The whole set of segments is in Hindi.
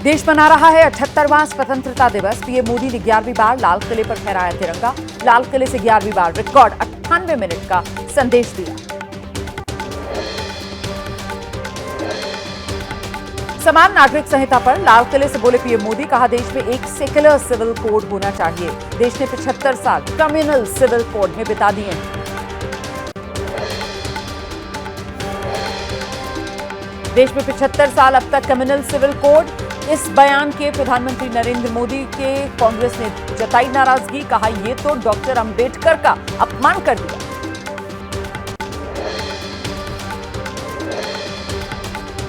देश मना रहा है 78वां स्वतंत्रता दिवस। पीएम मोदी ने 11वीं बार लाल किले पर फहराया तिरंगा। लाल किले से 11वीं बार रिकॉर्ड 98 मिनट का संदेश दिया। समान नागरिक संहिता पर लाल किले से बोले पीएम मोदी, कहा देश में एक सेक्युलर सिविल कोड होना चाहिए। देश ने 75 साल कम्युनल सिविल कोड में बिता दिए हैं। देश में 75 साल अब तक कम्युनल सिविल कोड। इस बयान के प्रधानमंत्री नरेंद्र मोदी के कांग्रेस ने जताई नाराजगी, कहा यह तो डॉक्टर अंबेडकर का अपमान कर दिया।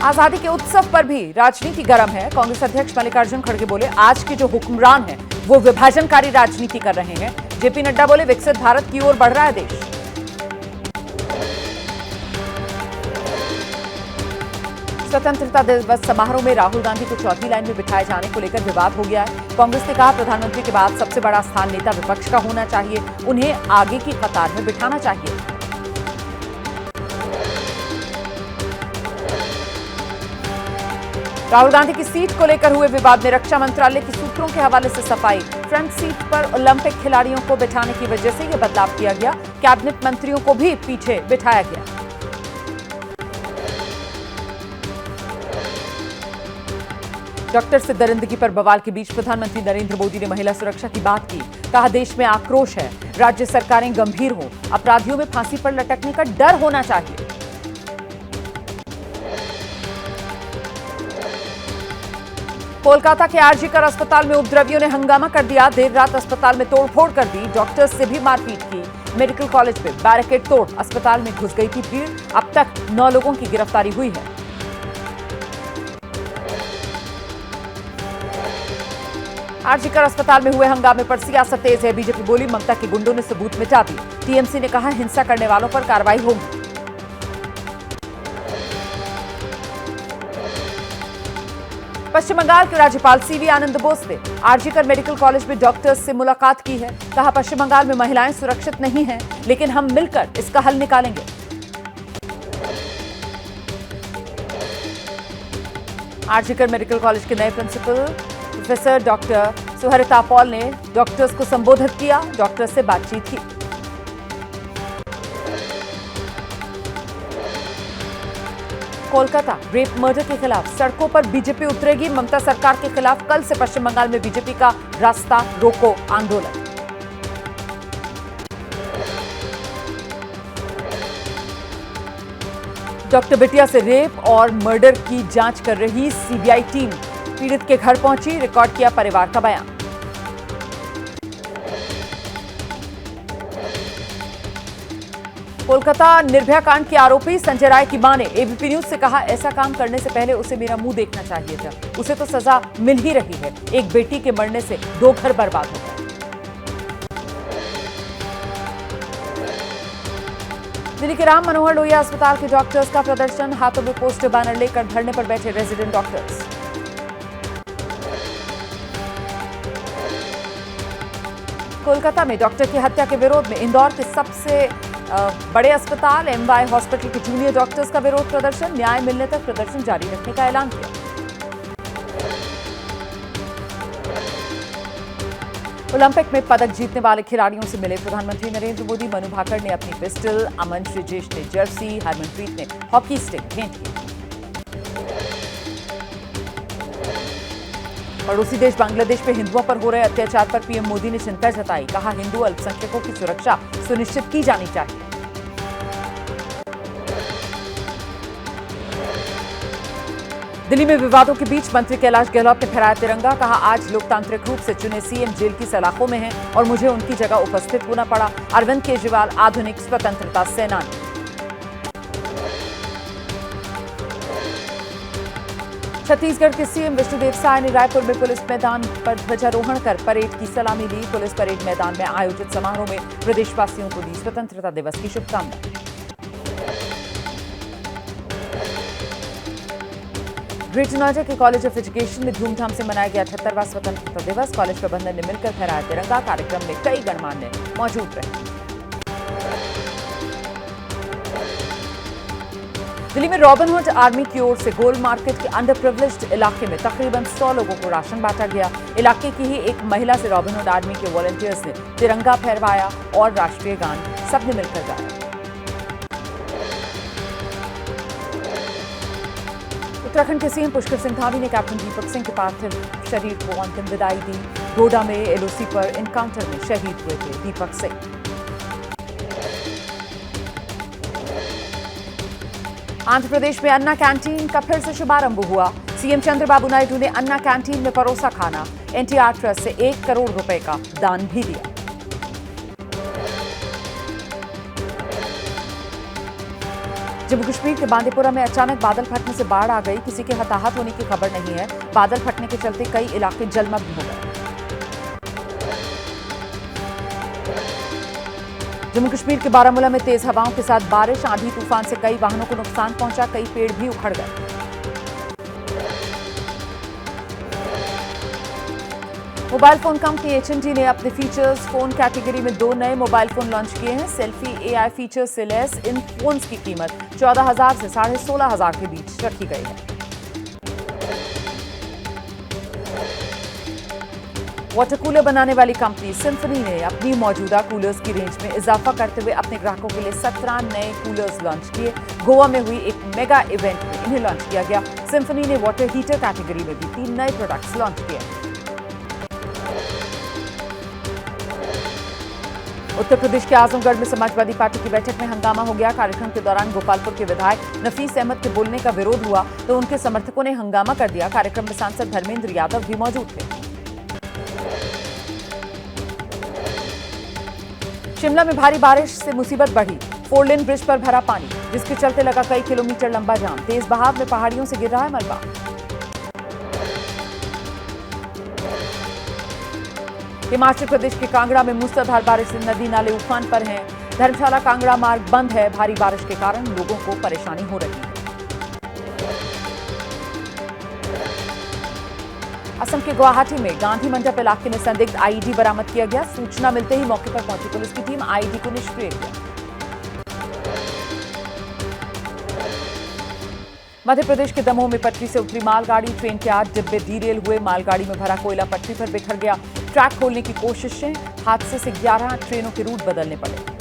आजादी के उत्सव पर भी राजनीति गर्म है। कांग्रेस अध्यक्ष मल्लिकार्जुन खड़गे बोले, आज के जो हुक्मरान हैं वो विभाजनकारी राजनीति कर रहे हैं। जेपी नड्डा बोले, विकसित भारत की ओर बढ़ रहा है देश। स्वतंत्रता दिवस समारोह में राहुल गांधी को चौथी लाइन में बिठाए जाने को लेकर विवाद हो गया है। कांग्रेस ने कहा, प्रधानमंत्री के बाद सबसे बड़ा स्थान नेता विपक्ष का होना चाहिए, उन्हें आगे की कतार में बिठाना चाहिए। राहुल गांधी की सीट को लेकर हुए विवाद में रक्षा मंत्रालय के सूत्रों के हवाले से सफाई। फ्रंट सीट पर ओलंपिक खिलाड़ियों को बिठाने की वजह से यह बदलाव किया गया। कैबिनेट मंत्रियों को भी पीछे बिठाया गया। डॉक्टर से दरिंदगी पर बवाल के बीच प्रधानमंत्री नरेंद्र मोदी ने महिला सुरक्षा की बात की। कहा, देश में आक्रोश है, राज्य सरकारें गंभीर हों, अपराधियों में फांसी पर लटकने का डर होना चाहिए। कोलकाता के आरजीकर अस्पताल में उपद्रवियों ने हंगामा कर दिया। देर रात अस्पताल में तोड़फोड़ कर दी, डॉक्टर्स से भी मारपीट की। मेडिकल कॉलेज में बैरिकेड तोड़ अस्पताल में घुस गई थी भीड़। अब तक 9 लोगों की गिरफ्तारी हुई है। आरजीकर अस्पताल में हुए हंगामे पर सियासत तेज है। बीजेपी बोली, ममता के गुंडों ने सबूत मिटा दिए। टीएमसी ने कहा, हिंसा करने वालों पर कार्रवाई होगी। पश्चिम बंगाल के राज्यपाल सीवी आनंद बोस ने आरजीकर मेडिकल कॉलेज में डॉक्टर्स से मुलाकात की है। कहा, पश्चिम बंगाल में महिलाएं सुरक्षित नहीं हैं, लेकिन हम मिलकर इसका हल निकालेंगे। आरजीकर मेडिकल कॉलेज के नए प्रिंसिपल प्रोफेसर डॉक्टर सुहरिता पॉल ने डॉक्टर्स को संबोधित किया। डॉक्टर्स से बातचीत की। कोलकाता रेप मर्डर के खिलाफ सड़कों पर बीजेपी उतरेगी। ममता सरकार के खिलाफ कल से पश्चिम बंगाल में बीजेपी का रास्ता रोको आंदोलन। डॉक्टर बिटिया से रेप और मर्डर की जांच कर रही सीबीआई टीम पीड़ित के घर पहुंची। रिकॉर्ड किया परिवार का बयान। कोलकाता निर्भया कांड के आरोपी संजय राय की मां ने एबीपी न्यूज से कहा, ऐसा काम करने से पहले उसे मेरा मुंह देखना चाहिए था। उसे तो सजा मिल ही रही है। एक बेटी के मरने से 2 घर बर्बाद हो गए। दिल्ली के राम मनोहर लोहिया अस्पताल के डॉक्टर्स का प्रदर्शन। हाथों में पोस्टर बैनर लेकर धरने पर बैठे रेजिडेंट डॉक्टर्स। कोलकाता में डॉक्टर की हत्या के विरोध में इंदौर के सबसे बड़े अस्पताल एमवाई हॉस्पिटल के जूनियर डॉक्टर्स का विरोध प्रदर्शन। न्याय मिलने तक प्रदर्शन जारी रखने का ऐलान किया। ओलंपिक में पदक जीतने वाले खिलाड़ियों से मिले प्रधानमंत्री नरेंद्र मोदी। मनु भाकर ने अपनी पिस्टल, अमन श्रीजेश ने जर्सी, हरमनप्रीत ने हॉकी स्टिक भेंट की। पड़ोसी देश बांग्लादेश में हिंदुओं पर हो रहे अत्याचार पर पीएम मोदी ने चिंता जताई। कहा, हिंदू अल्पसंख्यकों की सुरक्षा सुनिश्चित की जानी चाहिए। दिल्ली में विवादों के बीच मंत्री कैलाश गहलोत ने फहराया तिरंगा। कहा, आज लोकतांत्रिक रूप से चुने सीएम जेल की सलाखों में हैं और मुझे उनकी जगह उपस्थित होना पड़ा। अरविंद केजरीवाल आधुनिक स्वतंत्रता सेनानी। छत्तीसगढ़ के सीएम विष्णुदेव साय ने रायपुर में पुलिस मैदान पर ध्वजारोहण कर परेड की सलामी ली। पुलिस परेड मैदान में आयोजित समारोह में प्रदेशवासियों को दी स्वतंत्रता दिवस की शुभकामनाएं। ग्रेटर नोएडा के कॉलेज ऑफ एजुकेशन में धूमधाम से मनाया गया 78वां स्वतंत्रता दिवस। कॉलेज प्रबंधन ने मिलकर फहराया तिरंगा। कार्यक्रम में कई गणमान्य मौजूद रहे। दिल्ली में रॉबिनहुड आर्मी की ओर से गोल मार्केट के अंडर प्रिविलेज्ड इलाके में तकरीबन 100 लोगों को राशन बांटा गया। इलाके की ही एक महिला से रॉबिनहुड आर्मी के वॉलंटियर्स ने तिरंगा फहराया और राष्ट्रीय गान सबने मिलकर गाया। उत्तराखंड के सीएम पुष्कर सिंह धामी ने कैप्टन दीपक सिंह के पार्थिव शरीर को अंतिम विदाई दी। डोडा में एलओसी पर एनकाउंटर में शहीद हुए थे दीपक सिंह। आंध्र प्रदेश में अन्ना कैंटीन का फिर से शुभारंभ हुआ। सीएम चंद्रबाबू नायडू ने अन्ना कैंटीन में परोसा खाना। एनटीआर ट्रस्ट से 1 करोड़ रुपए का दान भी दिया। जम्मू कश्मीर के बांदीपुरा में अचानक बादल फटने से बाढ़ आ गई। किसी के हताहत होने की खबर नहीं है। बादल फटने के चलते कई इलाके जलमग्न हो गए। जम्मू कश्मीर के बारामूला में तेज हवाओं के साथ बारिश, आंधी तूफान से कई वाहनों को नुकसान पहुंचा। कई पेड़ भी उखड़ गए। मोबाइल फोन कंपनी एच&टी ने अपने फीचर्स फोन कैटेगरी में 2 नए मोबाइल फोन लॉन्च किए हैं। सेल्फी एआई फीचर से लैस इन फोन्स की कीमत 14,000 से 16,500 के बीच रखी गई है। वाटर कूलर बनाने वाली कंपनी सिम्फनी ने अपनी मौजूदा कूलर्स की रेंज में इजाफा करते हुए अपने ग्राहकों के लिए 17 नए कूलर्स लॉन्च किए। गोवा में हुई एक मेगा इवेंट में इन्हें लॉन्च किया गया। सिम्फनी ने वाटर हीटर कैटेगरी में भी 3 नए प्रोडक्ट्स लॉन्च किए। उत्तर प्रदेश के आजमगढ़ में समाजवादी पार्टी की बैठक में हंगामा हो गया। कार्यक्रम के दौरान गोपालपुर के विधायक नफीस अहमद के बोलने का विरोध हुआ तो उनके समर्थकों ने हंगामा कर दिया। कार्यक्रम में सांसद धर्मेंद्र यादव भी मौजूद थे। शिमला में भारी बारिश से मुसीबत बढ़ी। 4 लेन ब्रिज पर भरा पानी, जिसके चलते लगा कई किलोमीटर लंबा जाम। तेज बहाव में पहाड़ियों से गिर रहा है मलबा। हिमाचल प्रदेश के कांगड़ा में मूसलाधार बारिश से नदी नाले उफान पर हैं। धर्मशाला कांगड़ा मार्ग बंद है। भारी बारिश के कारण लोगों को परेशानी हो रही है। असम के गुवाहाटी में गांधी मंडप इलाके में संदिग्ध आईईडी बरामद किया गया। सूचना मिलते ही मौके पर पहुंची पुलिस की टीम आईईडी को निष्क्रिय किया। मध्य प्रदेश के दमोह में पटरी से उतरी मालगाड़ी, ट्रेन के 8 डिब्बे डीरेल हुए। मालगाड़ी में भरा कोयला पटरी पर बिखर गया। ट्रैक खोलने की कोशिशें, हादसे से 11 ट्रेनों के रूट बदलने पड़े।